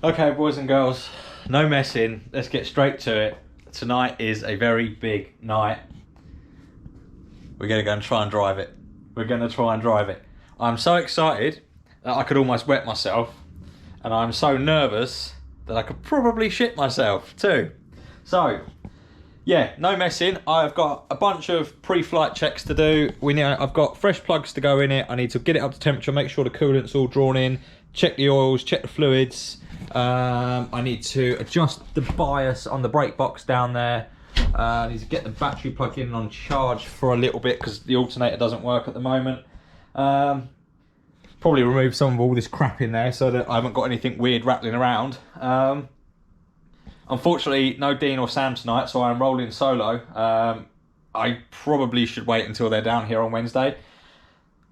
Okay, boys and girls, no messing. Let's get straight to it. Tonight is a very big night. We're going to go and try and drive it. I'm so excited that I could almost wet myself. And I'm so nervous that I could probably shit myself too. So, yeah, no messing. I've got a bunch of pre-flight checks to do. I've got fresh plugs to go in it. I need to get it up to temperature, make sure the coolant's all drawn in, check the oils, check the fluids. I need to adjust the bias on the brake box down there. I need to get the battery plugged in and on charge for a little bit because the alternator doesn't work at the moment. Probably remove some of all this crap in there so that I haven't got anything weird rattling around. Unfortunately, no Dean or Sam tonight, so I'm rolling solo. I probably should wait until they're down here on Wednesday.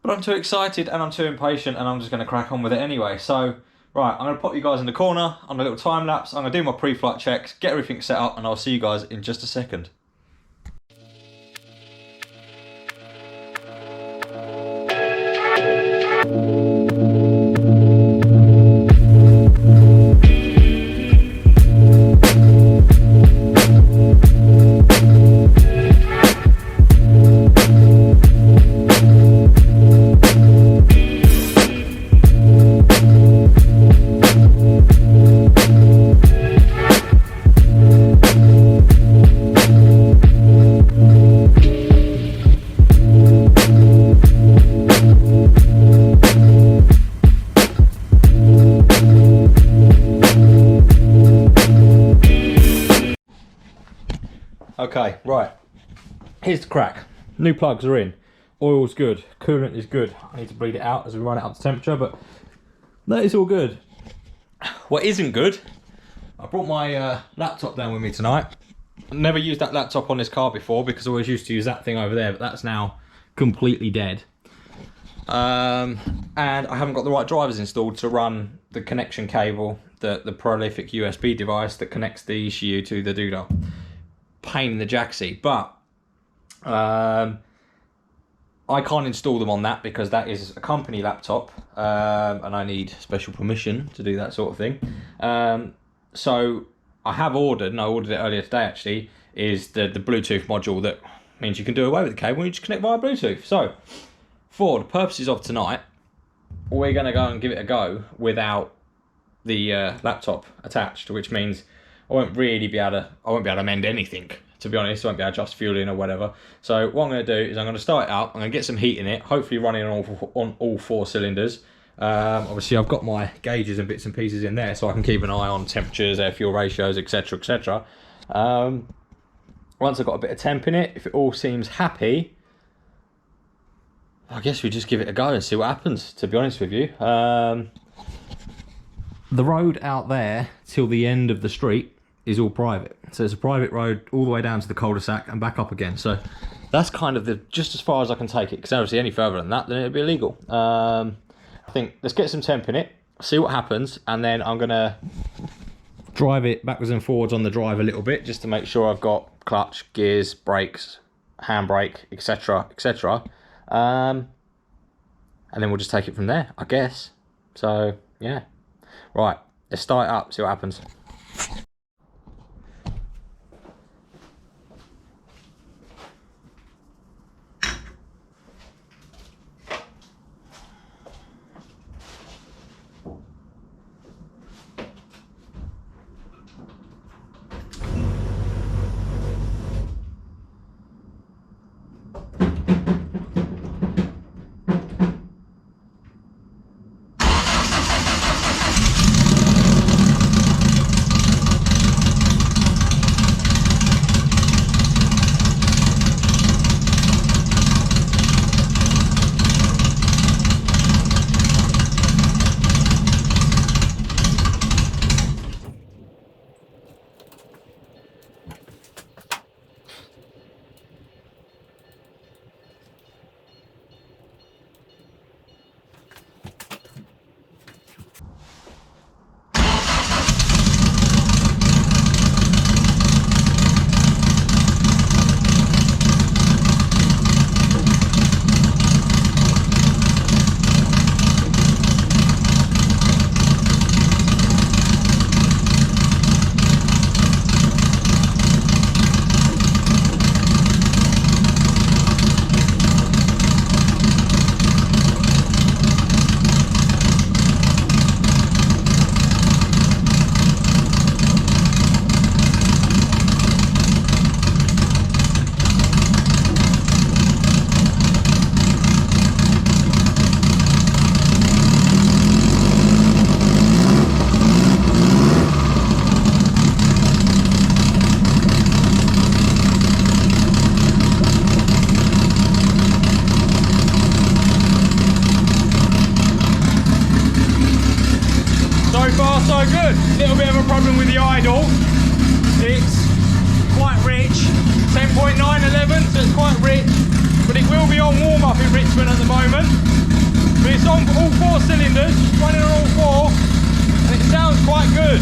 But I'm too excited and I'm too impatient and I'm just going to crack on with it anyway. So, right, I'm going to pop you guys in the corner on a little time lapse. I'm going to do my pre-flight checks, get everything set up, and I'll see you guys in just a second. Okay, right, here's the crack. New plugs are in, oil's good, coolant is good. I need to bleed it out as we run it up to temperature, but that is all good. What isn't good, I brought my laptop down with me tonight. I never used that laptop on this car before because I always used to use that thing over there, but that's now completely dead. And I haven't got the right drivers installed to run the connection cable, the prolific USB device that connects the ECU to the doodah. Pain in the jacksie, but I can't install them on that because that is a company laptop, and I need special permission to do that sort of thing. So I have ordered, and I ordered it earlier today actually, is the Bluetooth module that means you can do away with the cable and you just connect via Bluetooth. So for the purposes of tonight, we're going to go and give it a go without the laptop attached, which means I won't be able to mend anything, to be honest. I won't be able to adjust fuel in or whatever. So what I'm going to do is I'm going to start it up. I'm going to get some heat in it, hopefully running on all four cylinders. Obviously I've got my gauges and bits and pieces in there so I can keep an eye on temperatures, air fuel ratios, etc, etc. Once I've got a bit of temp in it, if it all seems happy, I guess we just give it a go and see what happens, to be honest with you. The road out there till the end of the street is all private, so it's a private road all the way down to the cul-de-sac and back up again. So that's kind of just as far as I can take it, because obviously any further than that then it'd be illegal. I think let's get some temp in it, see what happens, and then I'm gonna drive it backwards and forwards on the drive a little bit just to make sure I've got clutch, gears, brakes, handbrake, etc, etc, and then we'll just take it from there, I guess. So yeah, right, let's start it up, see what happens. so good. Little bit of a problem with the idle. It's quite rich. 10.911, so it's quite rich. But it will be on warm up in Richmond at the moment. But it's on all 4 cylinders, running on all 4, and it sounds quite good.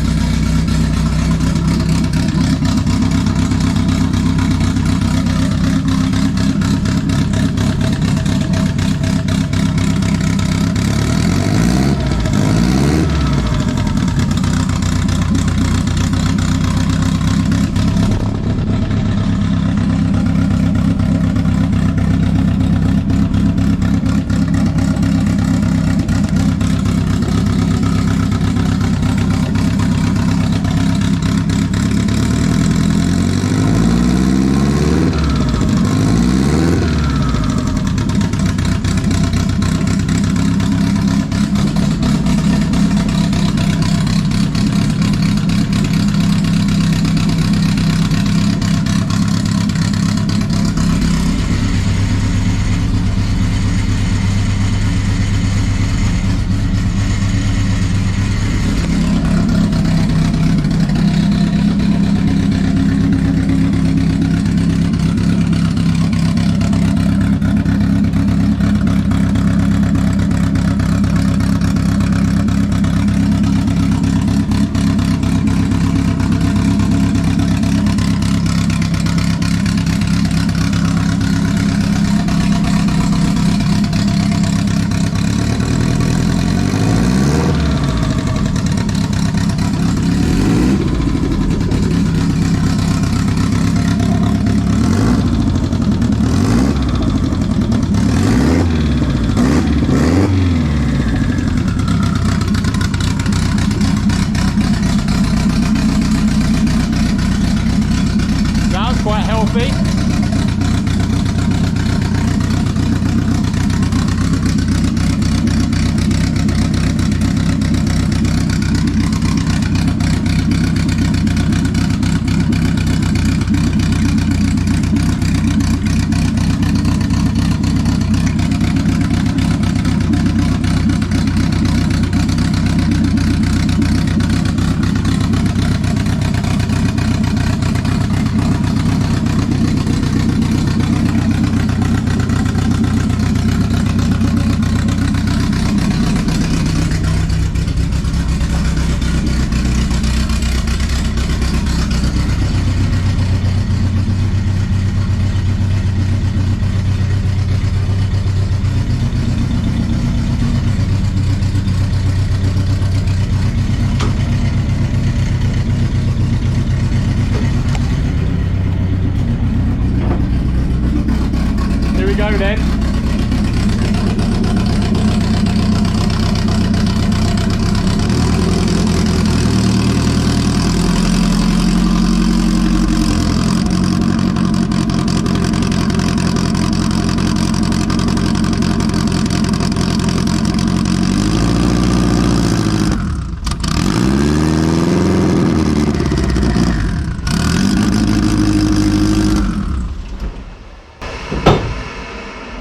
Go then.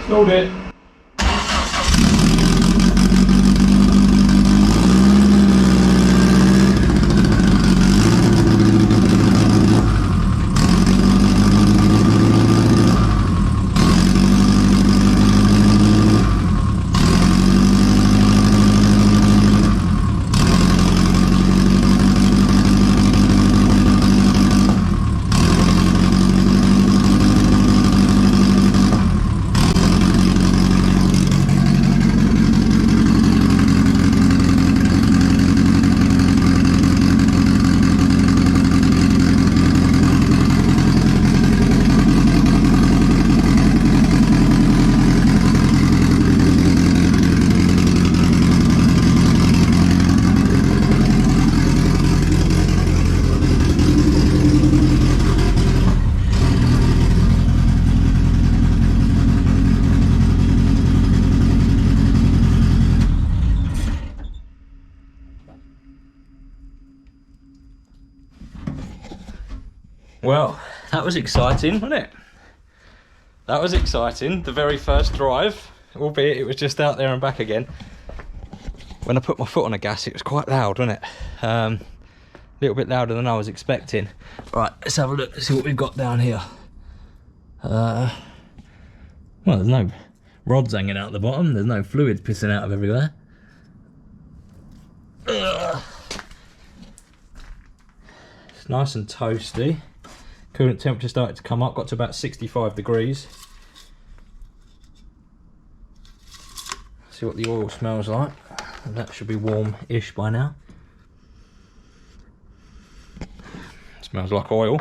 Stalled it. Well, that was exciting, wasn't it? That was exciting, the very first drive, albeit it was just out there and back again. when I put my foot on the gas, it was quite loud, wasn't it? A little bit louder than I was expecting. Right, let's have a look, see what we've got down here. Well, there's no rods hanging out the bottom, there's no fluids pissing out of everywhere. It's nice and toasty. Coolant temperature started to come up, got to about 65 degrees. See what the oil smells like. That should be warm-ish by now. Smells like oil.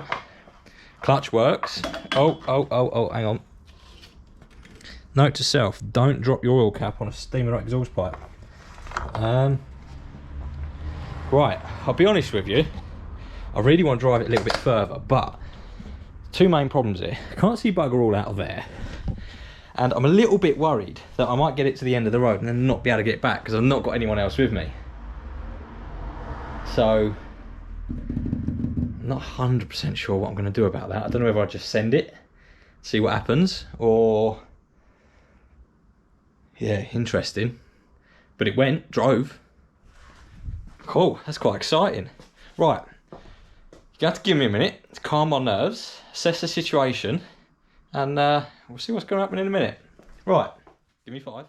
Clutch works. Oh, hang on. Note to self, don't drop your oil cap on a steamer exhaust pipe. Right, I'll be honest with you. I really want to drive it a little bit further, but two main problems here. I can't see bugger all out of there. And I'm a little bit worried that I might get it to the end of the road and then not be able to get back because I've not got anyone else with me. So, I'm not 100% sure what I'm going to do about that. I don't know whether I just send it, see what happens, or... Yeah, interesting. But it went, drove. Cool, that's quite exciting. Right, you have to give me a minute to calm my nerves, assess the situation, and we'll see what's going to happen in a minute. Right, give me 5.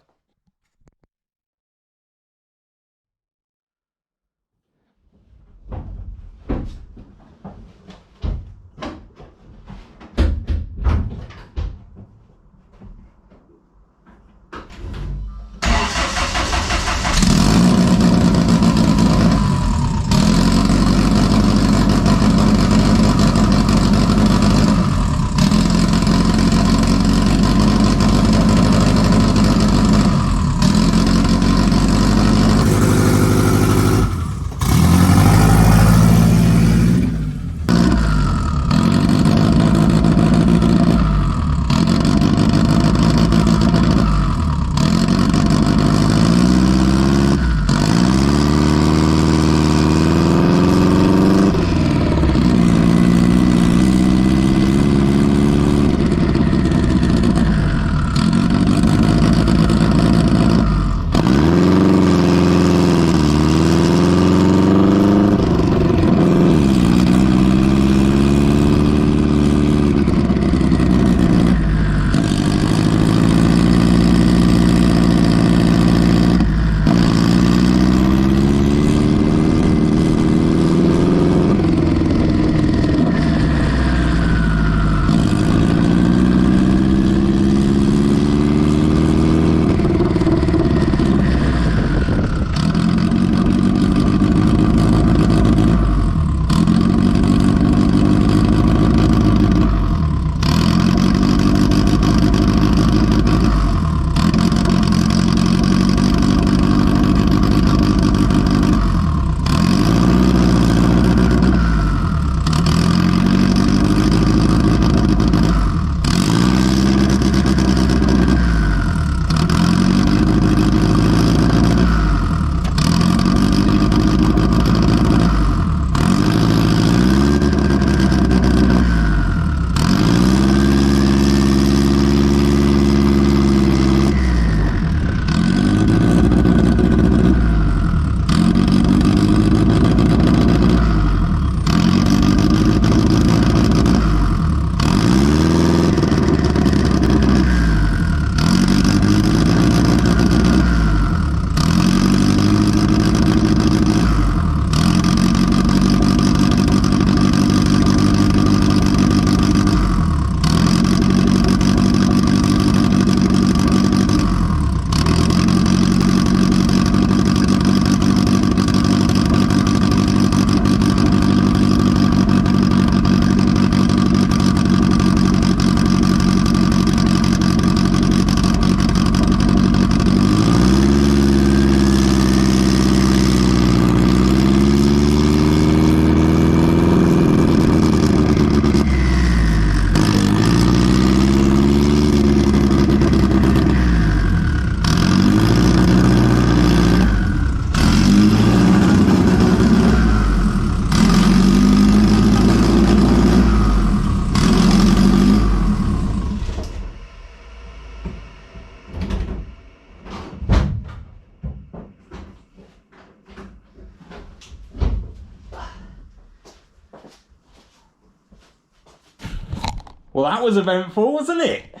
Well, that was eventful, wasn't it?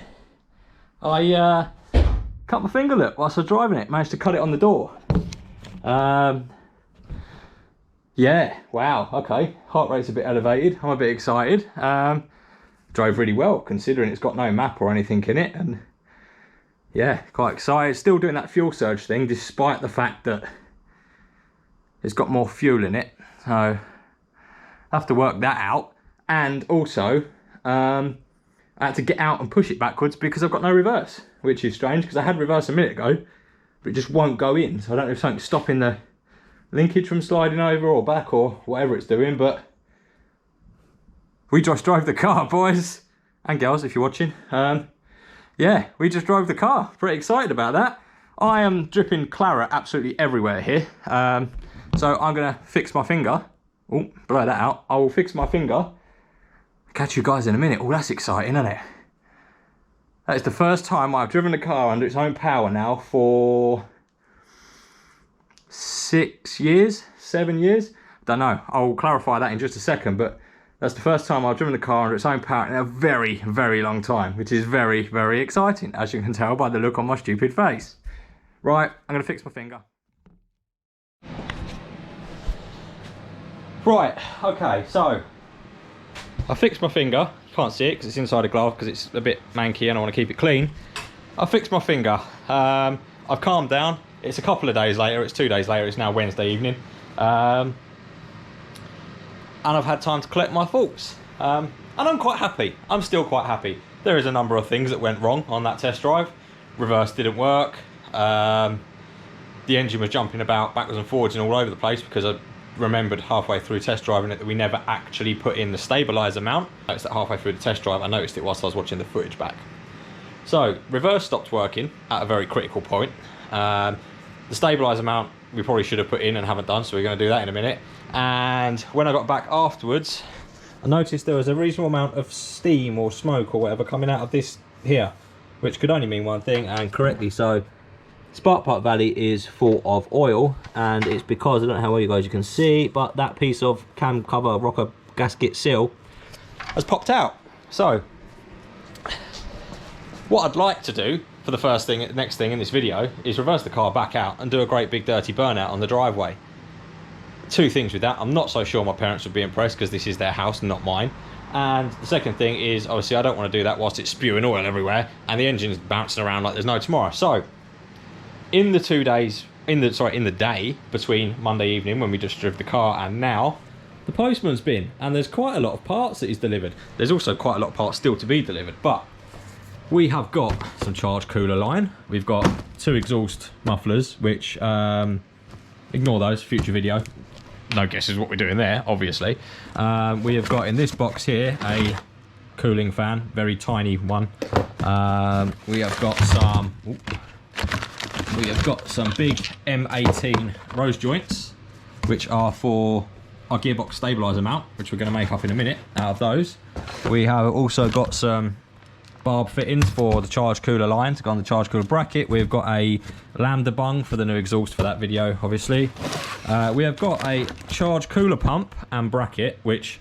I cut my finger lip whilst I was driving it. Managed to cut it on the door. Yeah, wow, okay. Heart rate's a bit elevated. I'm a bit excited. Drove really well, considering it's got no map or anything in it. And yeah, quite excited. Still doing that fuel surge thing, despite the fact that it's got more fuel in it. So I have to work that out. And also, I had to get out and push it backwards because I've got no reverse, which is strange because I had reverse a minute ago, but it just won't go in. So I don't know if something's stopping the linkage from sliding over or back or whatever it's doing, but we just drove the car, boys and girls, if you're watching. Yeah, we just drove the car. Pretty excited about that. I am dripping claret absolutely everywhere here. So I'm gonna fix my finger. Oh, blur that out. I will fix my finger. Catch you guys in a minute. Oh, that's exciting, isn't it? That is the first time I've driven a car under its own power now for 6 years, 7 years. Don't know. I'll clarify that in just a second, but that's the first time I've driven a car under its own power in a very, very long time, which is very, very exciting, as you can tell by the look on my stupid face. Right, I'm gonna fix my finger. Right, okay, so I fixed my finger. You can't see it because it's inside a glove because it's a bit manky and I want to keep it clean. I fixed my finger. I've calmed down. It's a couple of days later. It's 2 days later. It's now Wednesday evening. And I've had time to collect my thoughts. And I'm quite happy. I'm still quite happy. There is a number of things that went wrong on that test drive. Reverse didn't work. The engine was jumping about backwards and forwards and all over the place because I remembered halfway through test driving it that we never actually put in the stabiliser mount. It's that halfway through the test drive I noticed it whilst I was watching the footage back. So reverse stopped working at a very critical point. The stabiliser mount we probably should have put in and haven't done, so we're going to do that in a minute. And when I got back afterwards, I noticed there was a reasonable amount of steam or smoke or whatever coming out of this here, which could only mean one thing, and correctly so. Spark plug valley is full of oil, and it's because, I don't know how well you guys can see, but that piece of cam cover rocker gasket seal has popped out. So what I'd like to do for the next thing in this video is reverse the car back out and do a great big dirty burnout on the driveway. Two things with that. I'm not so sure my parents would be impressed because this is their house, not mine. And the second thing is, obviously I don't want to do that whilst it's spewing oil everywhere and the engine's bouncing around like there's no tomorrow. So in the 2 days, in the day between Monday evening when we just drove the car and now, the postman's been, and there's quite a lot of parts that he's delivered. There's also quite a lot of parts still to be delivered, but we have got some charge cooler line. We've got 2 exhaust mufflers, which ignore those, future video. No guesses what we're doing there, obviously. We have got in this box here a cooling fan, very tiny one. We have got some. We have got some big M18 rose joints, which are for our gearbox stabiliser mount, which we're going to make up in a minute out of those. We have also got some barb fittings for the charge cooler line to go on the charge cooler bracket. We've got a lambda bung for the new exhaust for that video, obviously. We have got a charge cooler pump and bracket, which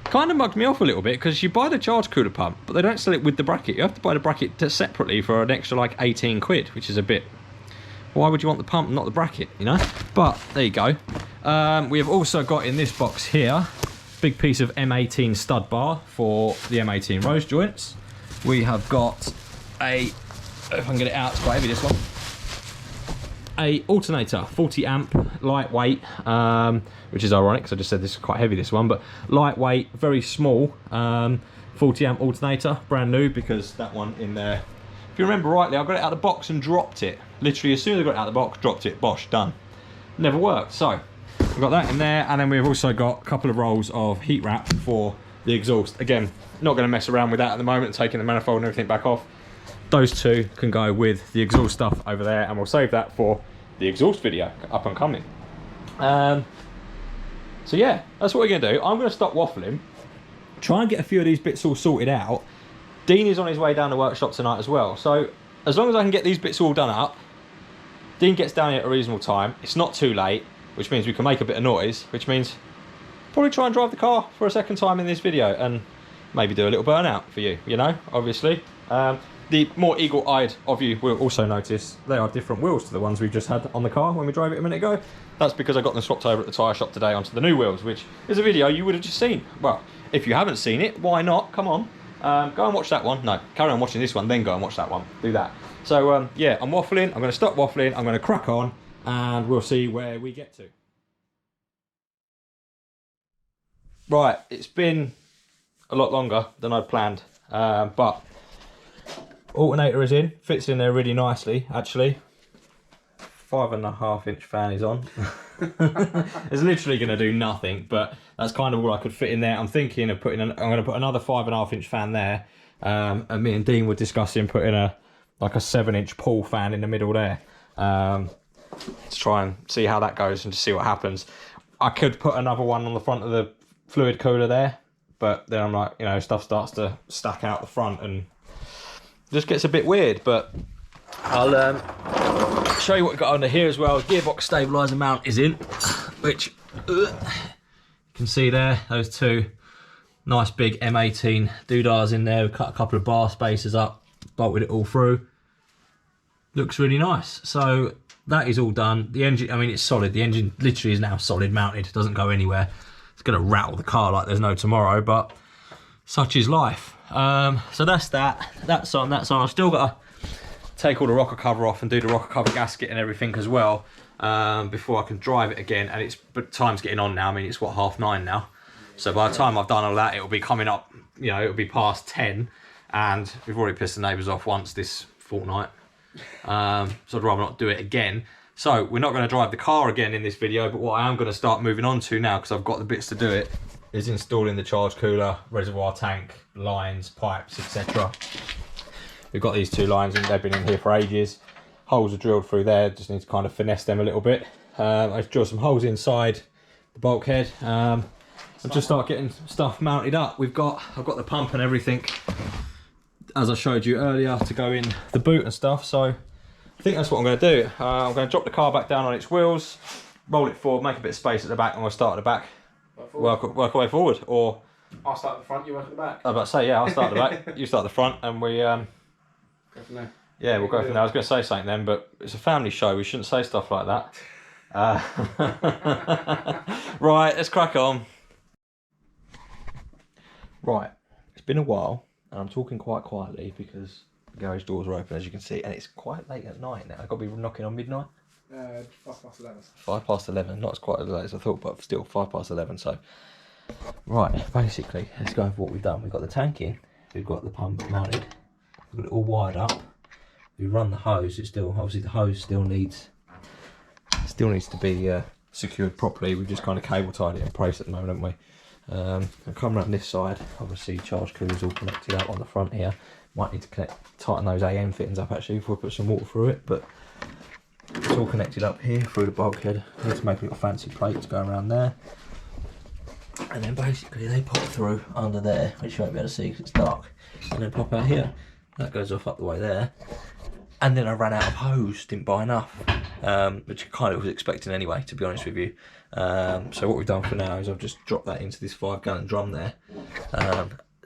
kind of mugged me off a little bit because you buy the charge cooler pump, but they don't sell it with the bracket. You have to buy the bracket separately for an extra like 18 quid, which is a bit... Why would you want the pump and not the bracket, you know? But there you go. We have also got in this box here, big piece of M18 stud bar for the M18 rose joints. We have got a, if I can get it out, it's quite heavy this one. A alternator, 40 amp, lightweight, which is ironic because I just said this is quite heavy, this one, but lightweight, very small, 40 amp alternator, brand new, because that one in there, if you remember rightly, I got it out of the box and dropped it. Literally, as soon as I got it out of the box, dropped it, bosh, done. Never worked. So, we've got that in there, and then we've also got a couple of rolls of heat wrap for the exhaust. Again, not going to mess around with that at the moment, taking the manifold and everything back off. Those two can go with the exhaust stuff over there, and we'll save that for the exhaust video, up and coming. So yeah, that's what we're going to do. I'm going to stop waffling, try and get a few of these bits all sorted out. Dean is on his way down the workshop tonight as well, so as long as I can get these bits all done up, Dean gets down here at a reasonable time, it's not too late, which means we can make a bit of noise, which means probably try and drive the car for a second time in this video and maybe do a little burnout for you, you know, obviously. The more eagle-eyed of you will also notice they are different wheels to the ones we just had on the car when we drove it a minute ago. That's because I got them swapped over at the tyre shop today onto the new wheels, which is a video you would have just seen. Well, if you haven't seen it, why not? Come on, go and watch that one. No, carry on watching this one, then go and watch that one. Do that. So yeah, I'm waffling. I'm going to stop waffling. I'm going to crack on, and we'll see where we get to. Right, it's been a lot longer than I'd planned, but alternator is in, fits in there really nicely actually. 5.5 inch fan is on. It's literally going to do nothing, but that's kind of all I could fit in there. I'm thinking of putting I'm going to put another 5.5 inch fan there, and me and Dean were discussing putting like a 7-inch pull fan in the middle there, to try and see how that goes and to see what happens. I could put another one on the front of the fluid cooler there, but then I'm like, you know, stuff starts to stack out the front and just gets a bit weird. But I'll show you what we've got under here as well. Gearbox stabilizer mount is in, which you can see there, those two nice big M18 doodahs in there. We've cut a couple of bar spacers up, bolted it all through. Looks really nice. So that is all done. The engine, I mean, it's solid. The engine literally is now solid mounted, it doesn't go anywhere. It's going to rattle the car like there's no tomorrow, but such is life. So that's that. That's on. I've still got to take all the rocker cover off and do the rocker cover gasket and everything as well, before I can drive it again. And but time's getting on now. I mean, it's what, 9:30 now. So by the time I've done all that, it'll be coming up, you know, it'll be past 10, and we've already pissed the neighbours off once this fortnight. So I'd rather not do it again. So we're not going to drive the car again in this video, but what I am going to start moving on to now, because I've got the bits to do it, is installing the charge cooler, reservoir tank, lines, pipes, etc. We've got these two lines and they've been in here for ages. Holes are drilled through there, just need to kind of finesse them a little bit. I've drilled some holes inside the bulkhead. I'll just start getting stuff mounted up. I've got the pump and everything, as I showed you earlier, to go in the boot and stuff. So I think that's what I'm going to do. I'm going to drop the car back down on its wheels, roll it forward, make a bit of space at the back, and we'll start at the back. Work our way forward, or I'll start at the front, you work at the back. I was about to say, yeah, I'll start at the back, you start at the front, and we go from there. Yeah, we'll go from there. I was going to say something then, but it's a family show, we shouldn't say stuff like that. Right, let's crack on. Right, it's been a while, and I'm talking quite quietly because the garage doors are open, as you can see, and it's quite late at night now. I've got to be knocking on midnight. 11:05. 11:05, not as quite as late as I thought, but still 11:05. So, right, basically, let's go over what we've done. We've got the tank in, we've got the pump mounted, we've got it all wired up. We run the hose. It's still, obviously, the hose still needs to be secured properly. We've just kind of cable tied it in place at the moment, haven't we? I'll come around this side. Obviously, charge cooler's all connected up on the front here. Might need to tighten those AM fittings up actually before we put some water through it, but it's all connected up here through the bulkhead. Need to make a little fancy plate to go around there, and then basically they pop through under there, which you won't be able to see because it's dark, and then pop out here. That goes off up the way there, and then I ran out of hose, didn't buy enough, which I kind of was expecting anyway, to be honest with you. So what we've done for now is I've just dropped that into this 5-gallon drum there,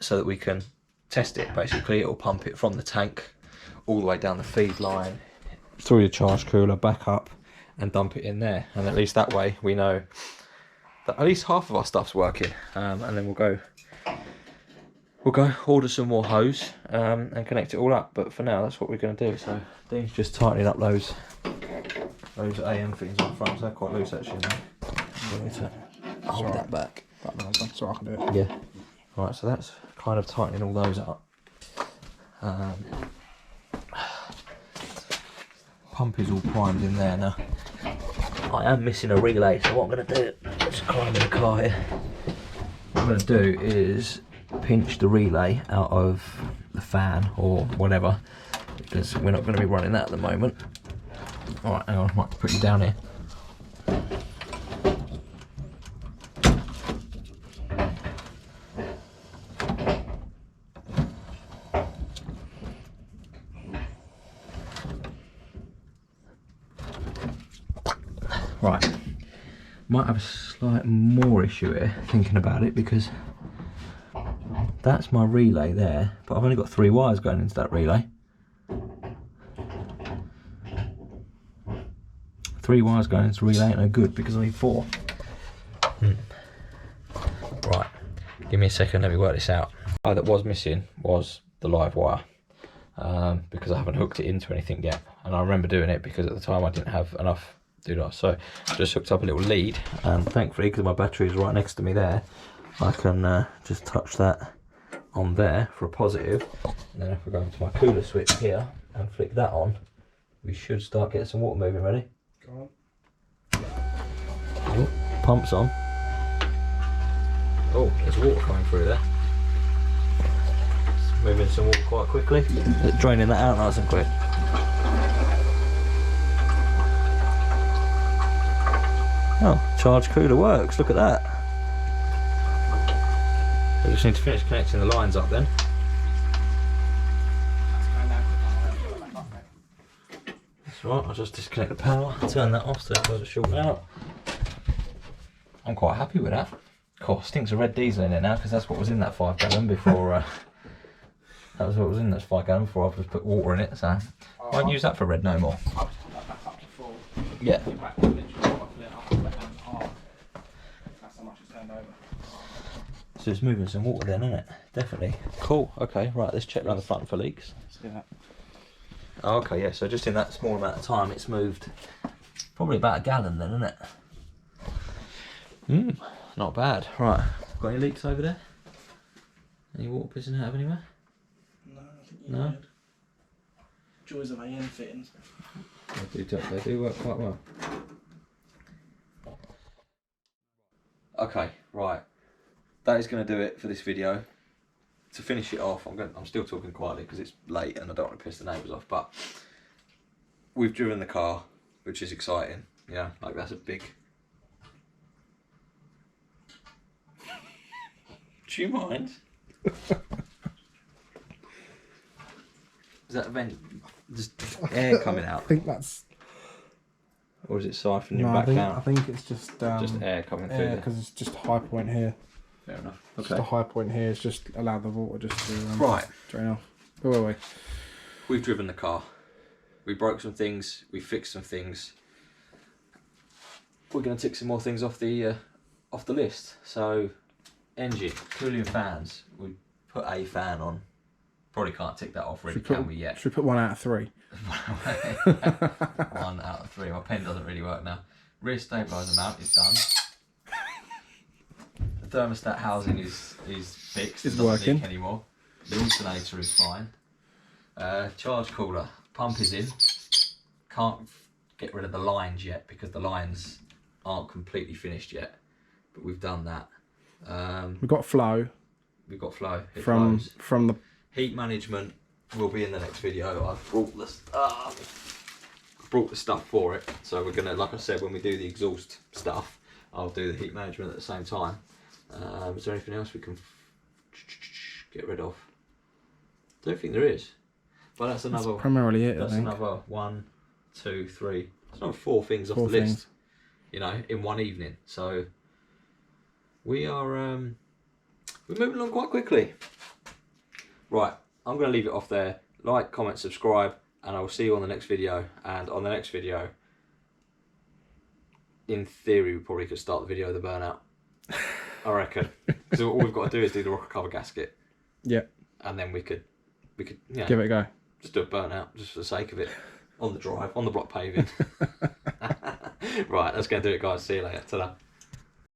so that we can test it. Basically, it'll pump it from the tank all the way down the feed line, through the charge cooler, back up, and dump it in there. And at least that way we know that at least half of our stuff's working. And then we'll go order some more hose, and connect it all up. But for now, that's what we're going to do. So Dean's just tightening up those AM fittings on the front. So they're quite loose actually. So need to hold that back. So I can do it. Yeah. Right, so that's kind of tightening all those up. Pump is all primed in there now. I am missing a relay, so what I'm going to do, let's climb in the car here. What I'm going to do is pinch the relay out of the fan or whatever, because we're not going to be running that at the moment. Alright, hang on, I might put you down here. Right, might have a slight more issue here thinking about it, because That's my relay there, but I've only got 3 wires going into that relay. 3 wires going into the relay ain't no good because I need 4. Right, give me a second, let me work this out. Oh, that was missing was the live wire, because I haven't hooked it into anything yet. And I remember doing it because at the time I didn't have enough doodah. So I just hooked up a little lead, and thankfully, because my battery is right next to me there, I can just touch that on there for a positive. And then if we go into my cooler switch here and flick that on, we should start getting some water moving. Ready? Go on. Oh, pump's on. Oh, there's water coming through there. It's moving some water quite quickly. It's draining that out nice and quick. Oh, charge cooler works, look at that. I just need to finish connecting the lines up then. That's right, I'll just disconnect the power, turn that off so it doesn't short out. I'm quite happy with that. Cool, stinks of red diesel in it now because that's what was in that 5 gallon before. That was what was in that 5 gallon before I just put water in it, so I won't use that for red no more. Yeah. So it's moving some water then, isn't it? Definitely. Cool, okay, right, let's check around the front for leaks. Let's do that. Oh, okay, yeah, so just in that small amount of time it's moved probably about 1 gallon then, isn't it? Not bad. Right, got any leaks over there? Any water pissing out of anywhere? No, I think you're good. Joys of AN fittings. They do work quite well. Okay, right. That is going to do it for this video. To finish it off, I'm still talking quietly because it's late and I don't want to piss the neighbours off, but we've driven the car, which is exciting. Yeah, like that's a big... Do you mind? Is that a vent? Just air coming out? I think that's... Or is it siphoning No, back down? I think it's just air coming through there. because it's just a high point here. Fair enough. Just a high point here is just allow the water just to Right. drain off. Where were we? We've driven the car. We broke some things. We fixed some things. We're going to tick some more things off the list. So, engine, cooling fans. We put a fan on. Probably can't tick that off really, can we yet? Should we put 1 out of 3? 1 out of 3. My pen doesn't really work now. Rear stabiliser mount is done. The thermostat housing is fixed. It's doesn't working leak anymore. The alternator is fine. Charge cooler pump is in. Can't get rid of the lines yet because the lines aren't completely finished yet, but we've done that. We've got flow. We've got flow. It from the heat management will be in the next video. I've brought the stuff for it, so we're gonna, like I said, when we do the exhaust stuff, I'll do the heat management at the same time. Is there anything else we can get rid of? I don't think there is, but that's another. That's primarily it. That's I think. another 1, 2, 3. It's not 4 things off 4 the things. list, you know, in one evening. So we are we're moving along quite quickly. Right, I'm going to leave it off there. Like, comment, subscribe, and I will see you on the next video. And on the next video, in theory, we probably could start the video with the burnout. I reckon. Because all we've got to do is do the rocker cover gasket. Yeah. And then we could, you know, Give it a go. just do a burnout, just for the sake of it. On the drive, on the block paving. Right, that's going to do it, guys. See you later. Ta-da.